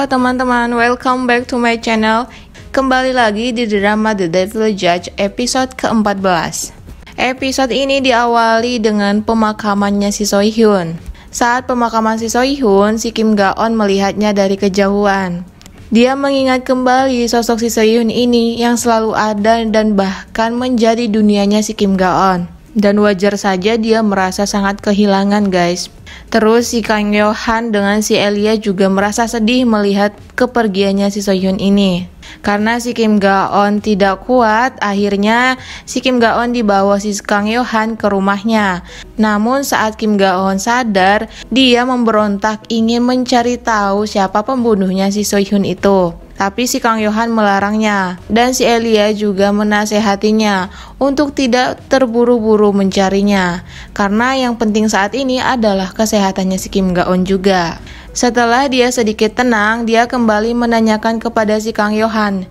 Halo teman-teman, welcome back to my channel. Kembali lagi di drama The Devil Judge episode ke-14. Episode ini diawali dengan pemakamannya si Sohyun. Saat pemakaman si Sohyun, si Kim Ga-on melihatnya dari kejauhan. Dia mengingat kembali sosok si Sohyun ini yang selalu ada dan bahkan menjadi dunianya si Kim Ga-on. Dan wajar saja dia merasa sangat kehilangan, guys. Terus si Kang Yo-han dengan si Elia juga merasa sedih melihat kepergiannya si Sohyun ini. Karena si Kim Ga-on tidak kuat, akhirnya si Kim Ga-on dibawa si Kang Yo-han ke rumahnya. Namun saat Kim Ga-on sadar, dia memberontak ingin mencari tahu siapa pembunuhnya si Sohyun itu. Tapi si Kang Yo-han melarangnya, dan si Elia juga menasehatinya untuk tidak terburu-buru mencarinya, karena yang penting saat ini adalah kesehatannya si Kim Ga-on juga. Setelah dia sedikit tenang, dia kembali menanyakan kepada si Kang Yo-han.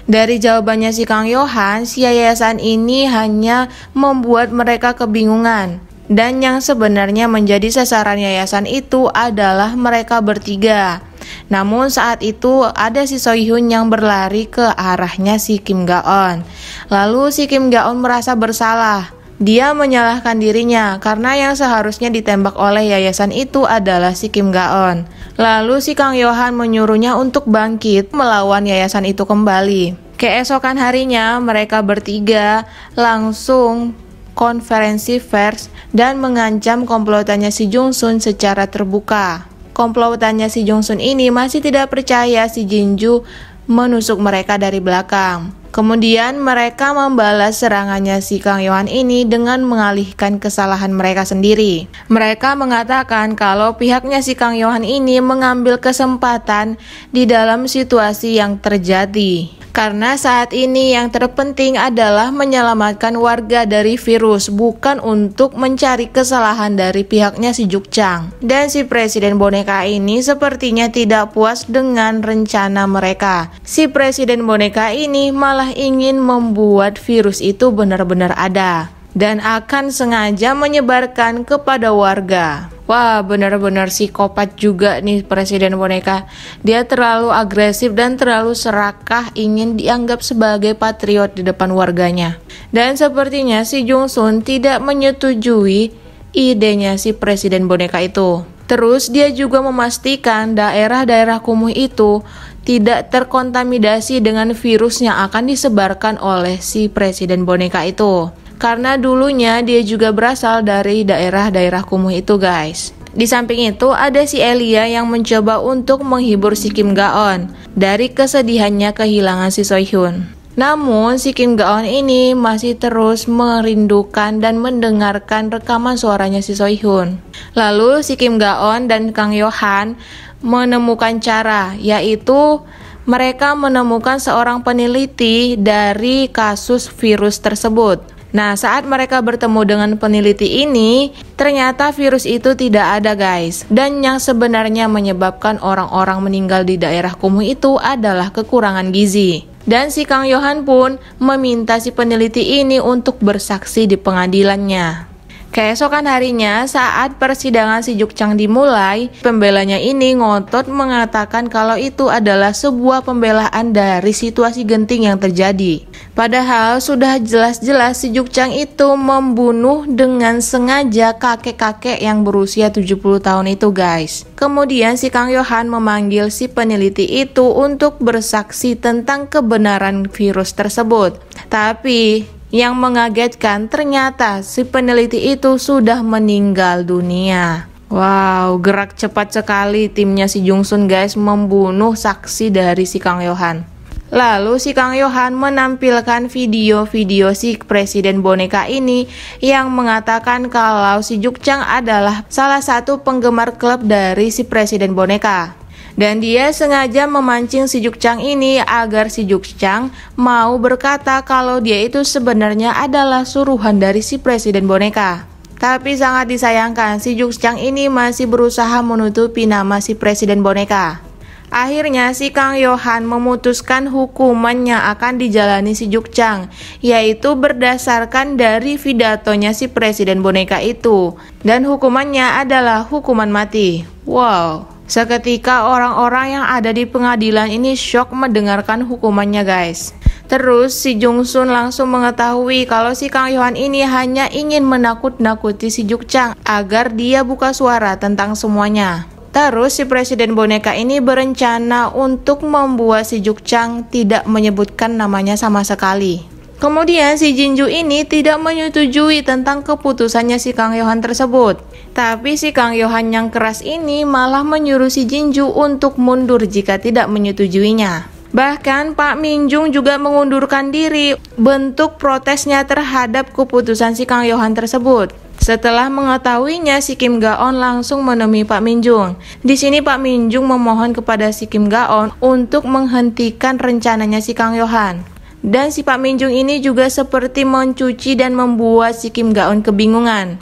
Dari jawabannya si Kang Yo-han, si yayasan ini hanya membuat mereka kebingungan. Dan yang sebenarnya menjadi sasaran yayasan itu adalah mereka bertiga. Namun saat itu ada si Sohyun yang berlari ke arahnya si Kim Ga-on. Lalu si Kim Ga-on merasa bersalah. Dia menyalahkan dirinya karena yang seharusnya ditembak oleh yayasan itu adalah si Kim Ga-on. Lalu si Kang Yo-han menyuruhnya untuk bangkit melawan yayasan itu kembali. Keesokan harinya mereka bertiga langsung konferensi pers dan mengancam komplotannya si Jung-sun secara terbuka. Komplotannya si Jung-sun ini masih tidak percaya si Jinju menusuk mereka dari belakang. Kemudian mereka membalas serangannya si Kang Yo-han ini dengan mengalihkan kesalahan mereka sendiri. Mereka mengatakan kalau pihaknya si Kang Yo-han ini mengambil kesempatan di dalam situasi yang terjadi. Karena saat ini yang terpenting adalah menyelamatkan warga dari virus, bukan untuk mencari kesalahan dari pihaknya si Juk Chang. Dan si presiden boneka ini sepertinya tidak puas dengan rencana mereka. Si presiden boneka ini malah ingin membuat virus itu benar-benar ada dan akan sengaja menyebarkan kepada warga. Wah, benar-benar psikopat juga nih presiden boneka. Dia terlalu agresif dan terlalu serakah ingin dianggap sebagai patriot di depan warganya. Dan sepertinya si Jung-sun tidak menyetujui idenya si presiden boneka itu. Terus dia juga memastikan daerah-daerah kumuh itu tidak terkontaminasi dengan virus yang akan disebarkan oleh si presiden boneka itu. Karena dulunya dia juga berasal dari daerah-daerah kumuh itu, guys. Di samping itu ada si Elia yang mencoba untuk menghibur si Kim Ga-on dari kesedihannya kehilangan si Sohyun. Namun si Kim Ga-on ini masih terus merindukan dan mendengarkan rekaman suaranya si Sohyun. Lalu si Kim Ga-on dan Kang Yo-han menemukan cara, yaitu mereka menemukan seorang peneliti dari kasus virus tersebut. Nah, saat mereka bertemu dengan peneliti ini, ternyata virus itu tidak ada, guys. Dan yang sebenarnya menyebabkan orang-orang meninggal di daerah kumuh itu adalah kekurangan gizi. Dan si Kang Yo-han pun meminta si peneliti ini untuk bersaksi di pengadilannya. Keesokan harinya, saat persidangan si Juk Chang dimulai, pembelanya ini ngotot mengatakan kalau itu adalah sebuah pembelaan dari situasi genting yang terjadi. Padahal sudah jelas-jelas si Juk Chang itu membunuh dengan sengaja kakek-kakek yang berusia 70 tahun itu, guys. Kemudian si Kang Yo-han memanggil si peneliti itu untuk bersaksi tentang kebenaran virus tersebut. Tapi yang mengagetkan ternyata si peneliti itu sudah meninggal dunia. Wow, gerak cepat sekali timnya si Jung-sun, guys, membunuh saksi dari si Kang Yo-han. Lalu si Kang Yo-han menampilkan video-video si presiden boneka ini yang mengatakan kalau si Juk Chang adalah salah satu penggemar klub dari si presiden boneka. Dan dia sengaja memancing si Juk Chang ini agar si Juk Chang mau berkata kalau dia itu sebenarnya adalah suruhan dari si presiden boneka. Tapi sangat disayangkan, si Juk Chang ini masih berusaha menutupi nama si presiden boneka. Akhirnya si Kang Yo-han memutuskan hukuman yang akan dijalani si Juk Chang, yaitu berdasarkan dari pidatonya si presiden boneka itu. Dan hukumannya adalah hukuman mati. Wow. Seketika orang-orang yang ada di pengadilan ini shock mendengarkan hukumannya guys. Terus si Jung Sun langsung mengetahui kalau si Kang Yohan ini hanya ingin menakut-nakuti si Juk Chang agar dia buka suara tentang semuanya. Terus si presiden boneka ini berencana untuk membuat si Juk Chang tidak menyebutkan namanya sama sekali. Kemudian si Jinju ini tidak menyetujui tentang keputusannya si Kang Yohan tersebut. Tapi si Kang Yohan yang keras ini malah menyuruh si Jinju untuk mundur jika tidak menyetujuinya. Bahkan Pak Minjung juga mengundurkan diri, bentuk protesnya terhadap keputusan si Kang Yohan tersebut. Setelah mengetahuinya, si Kim Ga-on langsung menemui Pak Minjung. Di sini Pak Minjung memohon kepada si Kim Ga-on untuk menghentikan rencananya si Kang Yohan. Dan si Pak Minjung ini juga seperti mencuci dan membuat si Kim Ga-on kebingungan.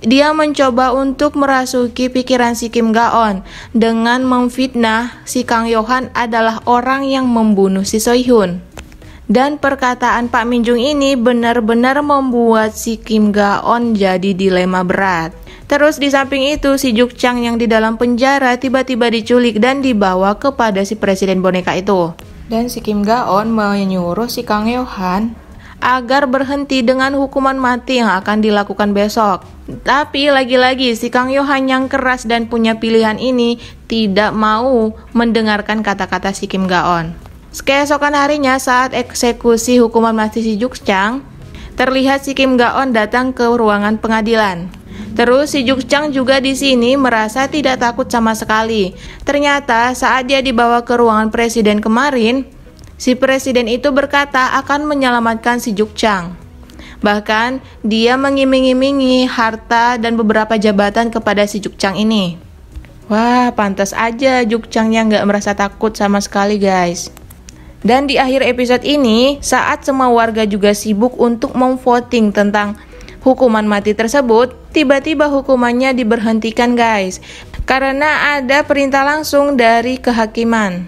Dia mencoba untuk merasuki pikiran si Kim Ga-on dengan memfitnah si Kang Yohan adalah orang yang membunuh si Choi Hyun. Dan perkataan Pak Minjung ini benar-benar membuat si Kim Ga-on jadi dilema berat. Terus di samping itu si Juk Chang yang di dalam penjara tiba-tiba diculik dan dibawa kepada si presiden boneka itu. Dan si Kim Ga-on menyuruh si Kang Yohan agar berhenti dengan hukuman mati yang akan dilakukan besok. Tapi lagi-lagi si Kang Yohan yang keras dan punya pilihan ini tidak mau mendengarkan kata-kata si Kim Ga-on. Keesokan harinya saat eksekusi hukuman mati si Juk Chang, terlihat si Kim Ga-on datang ke ruangan pengadilan. Terus si Juk Chang juga di sini merasa tidak takut sama sekali. Ternyata saat dia dibawa ke ruangan presiden kemarin, si presiden itu berkata akan menyelamatkan si Juk Chang. Bahkan dia mengiming-imingi harta dan beberapa jabatan kepada si Juk Chang ini. Wah, pantas aja Juk Chang yang gak merasa takut sama sekali guys. Dan di akhir episode ini, saat semua warga juga sibuk untuk memvoting tentang hukuman mati tersebut, tiba-tiba hukumannya diberhentikan guys, karena ada perintah langsung dari kehakiman.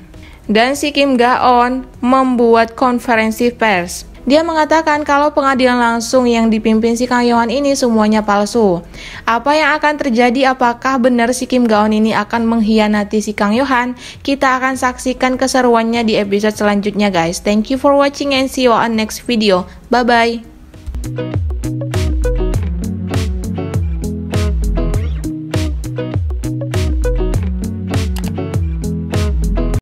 Dan si Kim Ga-on membuat konferensi pers. Dia mengatakan kalau pengadilan langsung yang dipimpin si Kang Yohan ini semuanya palsu. Apa yang akan terjadi? Apakah benar si Kim Ga-on ini akan mengkhianati si Kang Yohan? Kita akan saksikan keseruannya di episode selanjutnya guys. Thank you for watching and see you on next video. Bye-bye.